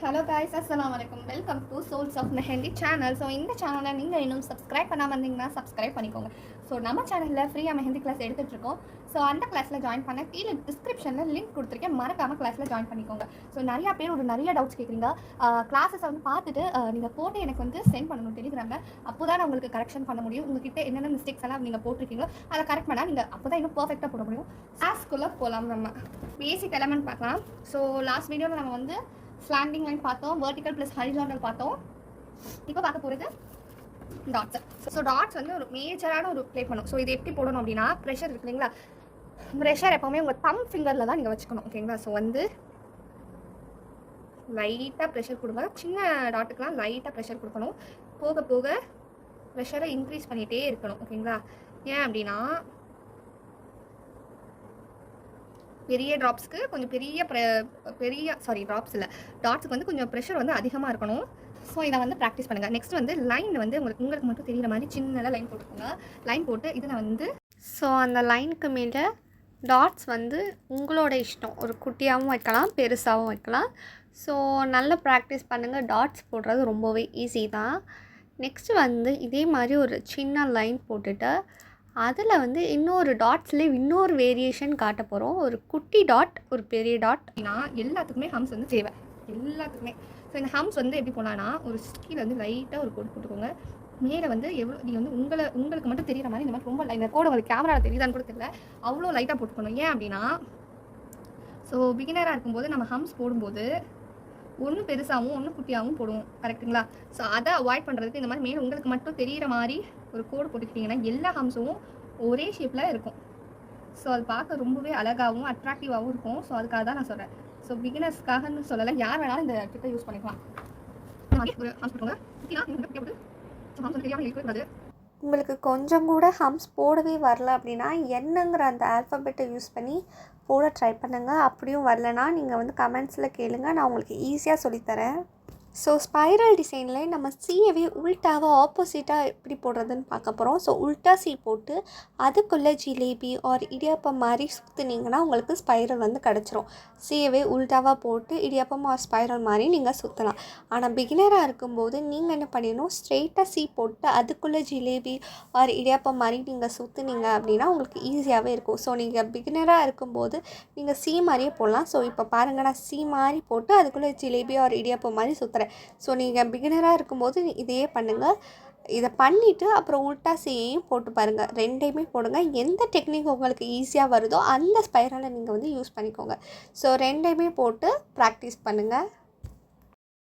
Hello guys, Assalamualaikum. Welcome to Souls of Mehendi channel. So இந்த சேனலை நீங்கள் இன்னும் சப்ஸ்கிரைப் பண்ணாமல் இருந்தீங்கன்னா சப்ஸ்கிரைப் பண்ணிக்கோங்க. ஸோ நம்ம சேனலில் ஃப்ரீயாக மெஹந்தி கிளாஸ் எடுத்துகிட்டு இருக்கோம். ஸோ அந்த கிளாஸில் ஜாயின் பண்ண கீழே டிஸ்கிரிப்ஷனில் லிங்க் கொடுத்துருக்கேன், மறக்காமல் கிளாஸில் ஜாயின் பண்ணிக்கோங்க. ஸோ நிறையா பேர் நிறைய டவுட்ஸ் கேட்குறீங்க. கிளாஸஸை பார்த்துட்டு நீங்கள் போட்டு எனக்கு சென்ட் பண்ணணும் டெலிகிராமில். அப்போ தான் நான் உங்களுக்கு கரெக்ஷன் பண்ண முடியும். உங்ககிட்ட என்னென்ன மிஸ்டேக்ஸ் எல்லாம் நீங்கள் போட்டிருக்கீங்களோ அதை கரெக்ட் பண்ணால் நீங்கள் அப்போ தான் இன்னும் பர்ஃபெக்டாக போட முடியும். கிளாஸ்க்குள்ளே போகலாம். நம்ம பேசிக் எலமெண்ட் பார்க்கலாம். ஸோ லாஸ்ட் வீடியோவில் நம்ம ஸ்லாண்டிங் லைன் பார்த்தோம், வெர்டிக்கல் ப்ளஸ் ஹரிசாண்டல் பார்த்தோம். இப்போ பார்க்க போகிறது டாட்ஸ். ஸோ டாட்ஸ் ஒரு மேஜரான ப்ளே பண்ணும். ஸோ இது எப்படி போடணும் அப்படின்னா, ப்ரெஷர் இருக்கு இல்லைங்களா, ப்ரெஷர் எப்போவுமே உங்கள் தம் ஃபிங்கரில் தான் நீங்கள் வச்சுக்கணும். ஓகேங்களா? ஸோ லைட்டாக ப்ரெஷர் கொடுங்க. சின்ன டாட்டுக்கெலாம் லைட்டாக ப்ரெஷர் கொடுக்கணும். போக போக ப்ரெஷரை இன்க்ரீஸ் பண்ணிகிட்டே இருக்கணும். ஓகேங்களா? ஏன் அப்படின்னா பெரிய ட்ராப்ஸ்க்கு கொஞ்சம் ட்ராப்ஸ் இல்லை, டாட்ஸுக்கு கொஞ்சம் ப்ரெஷர் அதிகமாக இருக்கணும். ஸோ இதை ப்ராக்டிஸ் பண்ணுங்கள். நெக்ஸ்ட் லைன் உங்களுக்கு மட்டும் தெரிகிற மாதிரி சின்னதாக லைன் போட்டுக்கோங்க. லைன் போட்டு இதில் ஸோ அந்த லைனுக்கு மேலே டாட்ஸ் உங்களோட இஷ்டம், ஒரு குட்டியாகவும் வைக்கலாம், பெருசாகவும் வைக்கலாம். ஸோ நல்லா ப்ராக்டிஸ் பண்ணுங்கள். டாட்ஸ் போடுறது ரொம்பவே ஈஸி தான். நெக்ஸ்ட்டு இதே மாதிரி ஒரு சின்ன லைன் போட்டுட்டு அதில் இன்னொரு டாட்ஸ்லேயே இன்னொரு வேரியேஷன் காட்ட போகிறோம். ஒரு குட்டி டாட், ஒரு பெரிய டாட். எல்லாத்துக்குமே ஹம்ஸ் தேவை, எல்லாத்துக்குமே. ஸோ இந்த ஹம்ஸ் எப்படி போகலான்னா, ஒரு ஸ்கீல் லைட்டாக ஒரு கோடு போட்டுக்கோங்க. மேலே எவ்வளோ நீங்கள் உங்களுக்கு மட்டும் தெரிகிற மாதிரி இந்த மாதிரி ரொம்ப இந்த கோடு உங்களுக்கு கேமராவில் தெரியுதான்னு கூட தெரியல, அவ்வளோ லைட்டாக போட்டுக்கணும். ஏன் அப்படின்னா, ஸோ பிகினராக இருக்கும்போது நம்ம ஹம்ஸ் போடும்போது ஒன்று பெருசாகவும் ஒன்று குட்டியாகவும் போடுவோம். கரெக்டுங்களா? ஸோ அதை அவாய்ட் பண்ணுறதுக்கு இந்த மாதிரி மேலே உங்களுக்கு மட்டும் தெரிகிற மாதிரி ஒரு கோடு போட்டுக்கிட்டிங்கன்னா எல்லா ஹம்ஸும் ஒரே ஷேப்பில் இருக்கும். ஸோ அது பார்க்க ரொம்பவே அழகாகவும் அட்ராக்டிவாகவும் இருக்கும். ஸோ அதுக்காக தான் நான் சொல்கிறேன். ஸோ பிகினர்ஸ்க்காகன்னு சொல்லலை, யார் வேணாலும் இந்த ட்ரிக்கை யூஸ் பண்ணிக்கலாம். ஒரு ஹம்ஸ் போட்டுக்கோங்க. உங்களுக்கு கொஞ்சம் கூட ஹம்ஸ் போடவே வரல அப்படின்னா, என்னங்கிற அந்த ஆல்ஃபபெட்டை யூஸ் பண்ணி போட ட்ரை பண்ணுங்கள். அப்படியும் வரலன்னா நீங்கள் கமெண்ட்ஸில் கேளுங்க, நான் உங்களுக்கு ஈஸியாக சொல்லித்தரேன். ஸோ ஸ்பைரல் டிசைனில் நம்ம சீயவே உல்ட்டாவாக ஆப்போசிட்டாக எப்படி போடுறதுன்னு பார்க்க போகிறோம். ஸோ உல்ட்டா சீ போட்டு அதுக்குள்ளே ஜிலேபி ஆர் இடியாப்பம் மாதிரி சுற்றுனீங்கன்னா உங்களுக்கு ஸ்பைரல் கிடச்சிரும். சீயவே உல்ட்டாவாக போட்டு இடியாப்பம் ஆர் ஸ்பைரல் மாதிரி நீங்கள் சுற்றலாம். ஆனால் பிகினராக இருக்கும்போது நீங்கள் என்ன பண்ணிடணும், ஸ்ட்ரெயிட்டாக சீ போட்டு அதுக்குள்ளே ஜிலேபி ஆர் இடியாப்பம் மாதிரி நீங்கள் சுற்றுனீங்க அப்படின்னா உங்களுக்கு ஈஸியாகவே இருக்கும். ஸோ நீங்கள் பிகினராக இருக்கும்போது நீங்கள் சீ மாதிரியே போடலாம். ஸோ இப்போ பாருங்கள், நான் சீ மாதிரி போட்டு அதுக்குள்ளே ஜிலேபி ஆர் இடியாப்பம் மாதிரி சுற்றுறேன். ஸோ நீங்கள் பிகினராக இருக்கும்போது இதையே பண்ணுங்கள். இதை பண்ணிவிட்டு அப்புறம் உல்ட்டா சீயையும் போட்டு பாருங்கள். ரெண்டையுமே போடுங்க. எந்த டெக்னிக் உங்களுக்கு ஈஸியாக வருதோ அந்த ஸ்பைரலை நீங்கள் யூஸ் பண்ணிக்கோங்க. ஸோ ரெண்டையுமே போட்டு ப்ராக்டிஸ் பண்ணுங்கள்.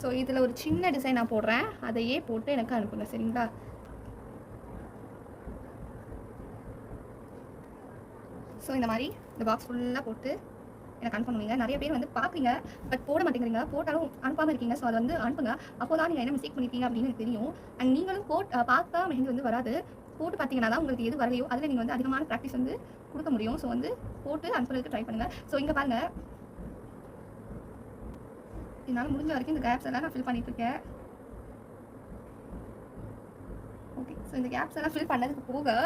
ஸோ இதில் ஒரு சின்ன டிசைன் நான் போடுறேன், அதையே போட்டு எனக்கு அனுப்புங்க. சரிங்களா? ஸோ இந்த மாதிரி இந்த பாக்ஸ் ஃபுல்லாக போட்டு எனக்கு அனுப்புவீங்க. நிறைய பேர் பார்க்குறீங்க, பட் போட மாட்டேங்கிறீங்க. போட்டாலும் அனுப்பாமல் இருக்கீங்க. ஸோ அதை அனுப்புங்க. அப்போ தான் நீங்கள் என்ன மிஸ்டேக் பண்ணிட்டீங்க அப்படின்னு எனக்கு தெரியும். அண்ட் நீங்களும் பார்த்தா மெஹந்தி வராது. போட்டு பார்த்தீங்கன்னா தான் உங்களுக்கு எது வரலையோ அதில் நீங்கள் அதிகமான ப்ராக்டிஸ் கொடுக்க முடியும். ஸோ போட்டு அனுப்புறதுக்கு ட்ரை பண்ணுங்கள். ஸோ இங்கே பாருங்கள், என்னால் முடிஞ்ச வரைக்கும் இந்த கேப்ஸ் எல்லாம் நான் ஃபில் பண்ணிட்டு இருக்கேன். ஓகே. ஸோ இந்த கேப்ஸ் எல்லாம் ஃபில் பண்ணதுக்கு போக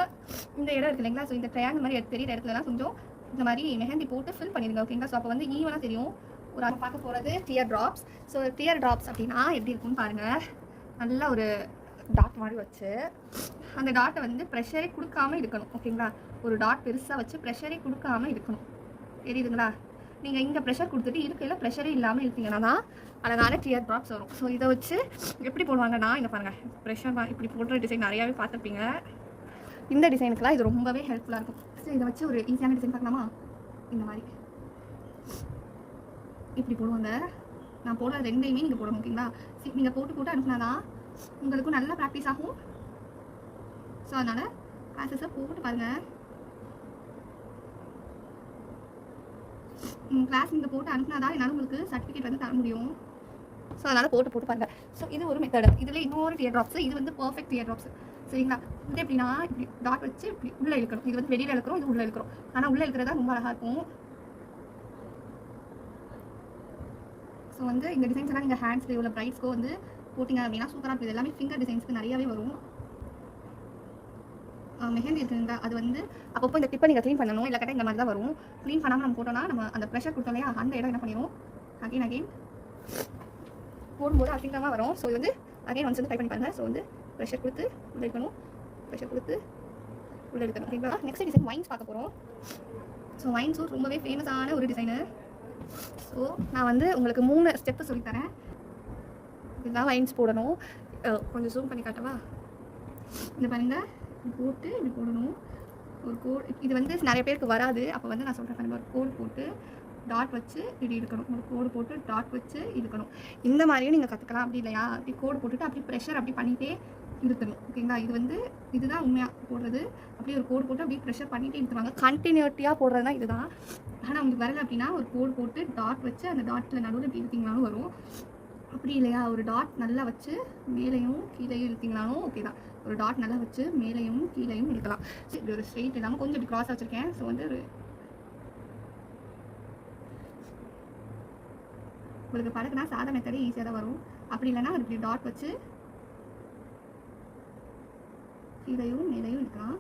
இந்த இடம் இருக்கு இல்லைங்களா, ஸோ இந்த ட்ரையாங்கிள் மாதிரி தெரியுற இடத்துலலாம் கொஞ்சம் இந்த மாதிரி மெஹந்தி போட்டு ஃபில் பண்ணிடுங்க. ஓகேங்களா? ஸோ அப்போ ஈவனாக தெரியும். ஒரு பார்க்க போகிறது dear drops. So dear drops அப்படின்னா எப்படி இருக்குன்னு பாருங்கள். நல்லா ஒரு டாட் மாதிரி வச்சு அந்த டாட்டை ப்ரெஷரே கொடுக்காமல் இருக்கணும். ஓகேங்களா? ஒரு டாட் பெருசாக வச்சு ப்ரெஷரே கொடுக்காமல் இருக்கணும். தெரியுதுங்களா? நீங்கள் இங்கே ப்ரெஷர் கொடுத்துட்டு இருக்கையில் ப்ரெஷரே இல்லாமல் இருக்கீங்கன்னா தான் அழகான டியர் ட்ராப்ஸ் வரும். ஸோ இதை வச்சு எப்படி போடுவாங்கன்னா, இங்கே பாருங்கள், ப்ரெஷர் இப்படி போடுற டிசைன் நிறையாவே பார்த்துருப்பீங்க. இந்த டிசைனுக்குலாம் இது ரொம்பவே ஹெல்ப்ஃபுல்லாக இருக்கும். ஸோ இதை வச்சு ஒரு ஈஸியான டிசைன் பார்க்கலாமா? இந்த மாதிரி இப்படி போடுவாங்க. நான் போடுற ரெண்டையுமே நீங்கள் போடணும். ஓகேங்களா? நீங்கள் போட்டு அனுப்புனாதான் உங்களுக்கும் நல்லா ப்ராக்டிஸ் ஆகும். ஸோ அதனால் கிளாஸஸை போட்டு பாருங்கள். கிளாஸ் நீங்கள் போட்டு அனுப்புனாதான் என்னால் உங்களுக்கு சர்டிஃபிகேட் தர முடியும். ஸோ அதனால் போட்டு பாருங்கள். ஸோ இது ஒரு மெத்தடு. இதில் இன்னொரு டியர் ட்ராப்ஸ். இது பர்ஃபெக்ட் டியர் ட்ராப்ஸ். சரிங்களா? இது எப்படின்னா, இப்படி டாட் வச்சு இப்படி உள்ளே இழுக்கணும். இது வெளியில் இழுக்கிறோம், இது உள்ளே இழுக்கிறோம். ஆனால் உள்ளே இழுக்கிறதா ரொம்ப அழகாக இருக்கும். ஸோ இந்த டிசைன்ஸ் எல்லாம் நீங்கள் ஹேண்ட்ஸ்க்கு உள்ள ப்ரைட்ஸ்க்கோ போட்டிங்க அப்படின்னா சூப்பராக இருக்குது. எல்லாமே ஃபிங்கர் டிசைன்ஸ்க்கு நிறையாவே வரும். மெஹந்தி இருக்குங்களா, அது அப்பப்போ இந்த டிப்பை நீங்கள் க்ளீன் பண்ணணும். இல்லை கரெக்டாக இந்த மாதிரி தான் வரும். க்ளீன் பண்ணாமல் நம்ம போட்டோம்னா நம்ம அந்த ப்ரெஷர் கொடுத்தோம் இல்லையா, அந்த இடம் என்ன பண்ணிடும், அகெயின் போடும்போது அசிங்கமாக வரும். ஸோ இது வந்து அகைன் ஒன்ஸ் வந்து ட்ரை பண்ணி பாருங்கள். ஸோ வந்து ப்ரெஷர் கொடுத்து உள்ள எடுக்கணும், ப்ரெஷர் கொடுத்து உள்ள எடுக்கணும். ஓகேங்களா? நெக்ஸ்ட் டிசைன் வைன்ஸ் பார்க்க போகிறோம். ஸோ வைன்ஸும் ரொம்பவே ஃபேமஸான ஒரு டிசைனர். ஸோ நான் வந்து உங்களுக்கு 3 ஸ்டெப்பு சொல்லித்தரேன். இதுதான் வைன்ஸ் போடணும். கொஞ்சம் ஜூம் பண்ணி காட்டவா? இந்த பாருங்கள், போட்டு இப்படி போடணும். ஒரு கோட், இது வந்து நிறைய பேருக்கு வராது. அப்போ வந்து நான் சொல்கிறேன் பாருங்கள், ஒரு கோடு போட்டு டாட் வச்சு இப்படி இருக்கணும். ஒரு கோடு போட்டு டாட் வச்சு இருக்கணும். இந்த மாதிரியும் நீங்கள் கற்றுக்கலாம். அப்படி இல்லையா, அப்படி கோடு போட்டுட்டு அப்படி ப்ரெஷர் அப்படி பண்ணிகிட்டே இருக்கணும். ஓகேங்களா? இது வந்து இதுதான் உண்மையாக போடுறது. அப்படியே ஒரு கோடு போட்டு அப்படியே ப்ரெஷர் பண்ணிகிட்டே எடுத்துருவாங்க. கண்டினியூட்டியாக போடுறது தான் இதுதான். ஆனால் உங்களுக்கு வரல அப்படின்னா ஒரு கோடு போட்டு டாட் வச்சு அந்த டாட்டில் நடுவில் இப்படி இழுத்திங்கனாலும் வரும். அப்படி இல்லையா, ஒரு டாட் நல்லா வச்சு மேலேயும் கீழேயும் இழுத்திங்கனாலும் ஓகே தான். ஒரு டாட் நல்லா வச்சு மேலேயும் கீழேயும் இழுக்கலாம். இப்படி ஒரு ஸ்ட்ரெயிட் இல்லாமல் கொஞ்சம் இப்படி க்ராஸ் வச்சுருக்கேன். ஸோ வந்து ஒரு உங்களுக்கு பழகுனா சாதா மெத்தடே ஈஸியாக தான் வரும். அப்படி இல்லைன்னா இப்படி டாட் வச்சு கீழேயும் மேலேயும் இழுக்கலாம்.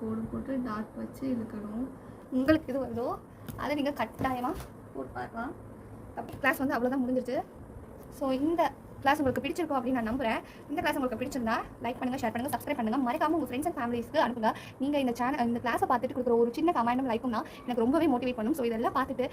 கோடு போட்டு டாட் வச்சு இழுக்கணும். உங்களுக்கு இது வருதோ அதை நீங்கள் கட்டாயமாக போட்டு பார்க்கலாம். கிளாஸ் வந்து அவ்வளோதான் முடிஞ்சிருச்சு. ஸோ இந்த கிளாஸ் உங்களுக்கு பிடிச்சிருக்கும் அப்படின்னு நான் நம்புகிறேன். இந்த கிளாஸ் உங்களுக்கு பிடிச்சிருந்தா லைக் பண்ணுங்கள், ஷேர் பண்ணுங்கள், சப்ஸ்கிரைப் பண்ணுங்கள். மறக்காம உங்கள் ஃப்ரெண்ட்ஸ் அண்ட் ஃபேமிலிஸ்க்கு அனுப்புங்க. நீங்கள் இந்த கிளாஸை பார்த்துட்டு கொடுக்குற ஒரு சின்ன கமெண்டும் லைக்கும் தான் எனக்கு ரொம்பவே மோட்டிவேட் பண்ணும். ஸோ இதெல்லாம் பார்த்துட்டு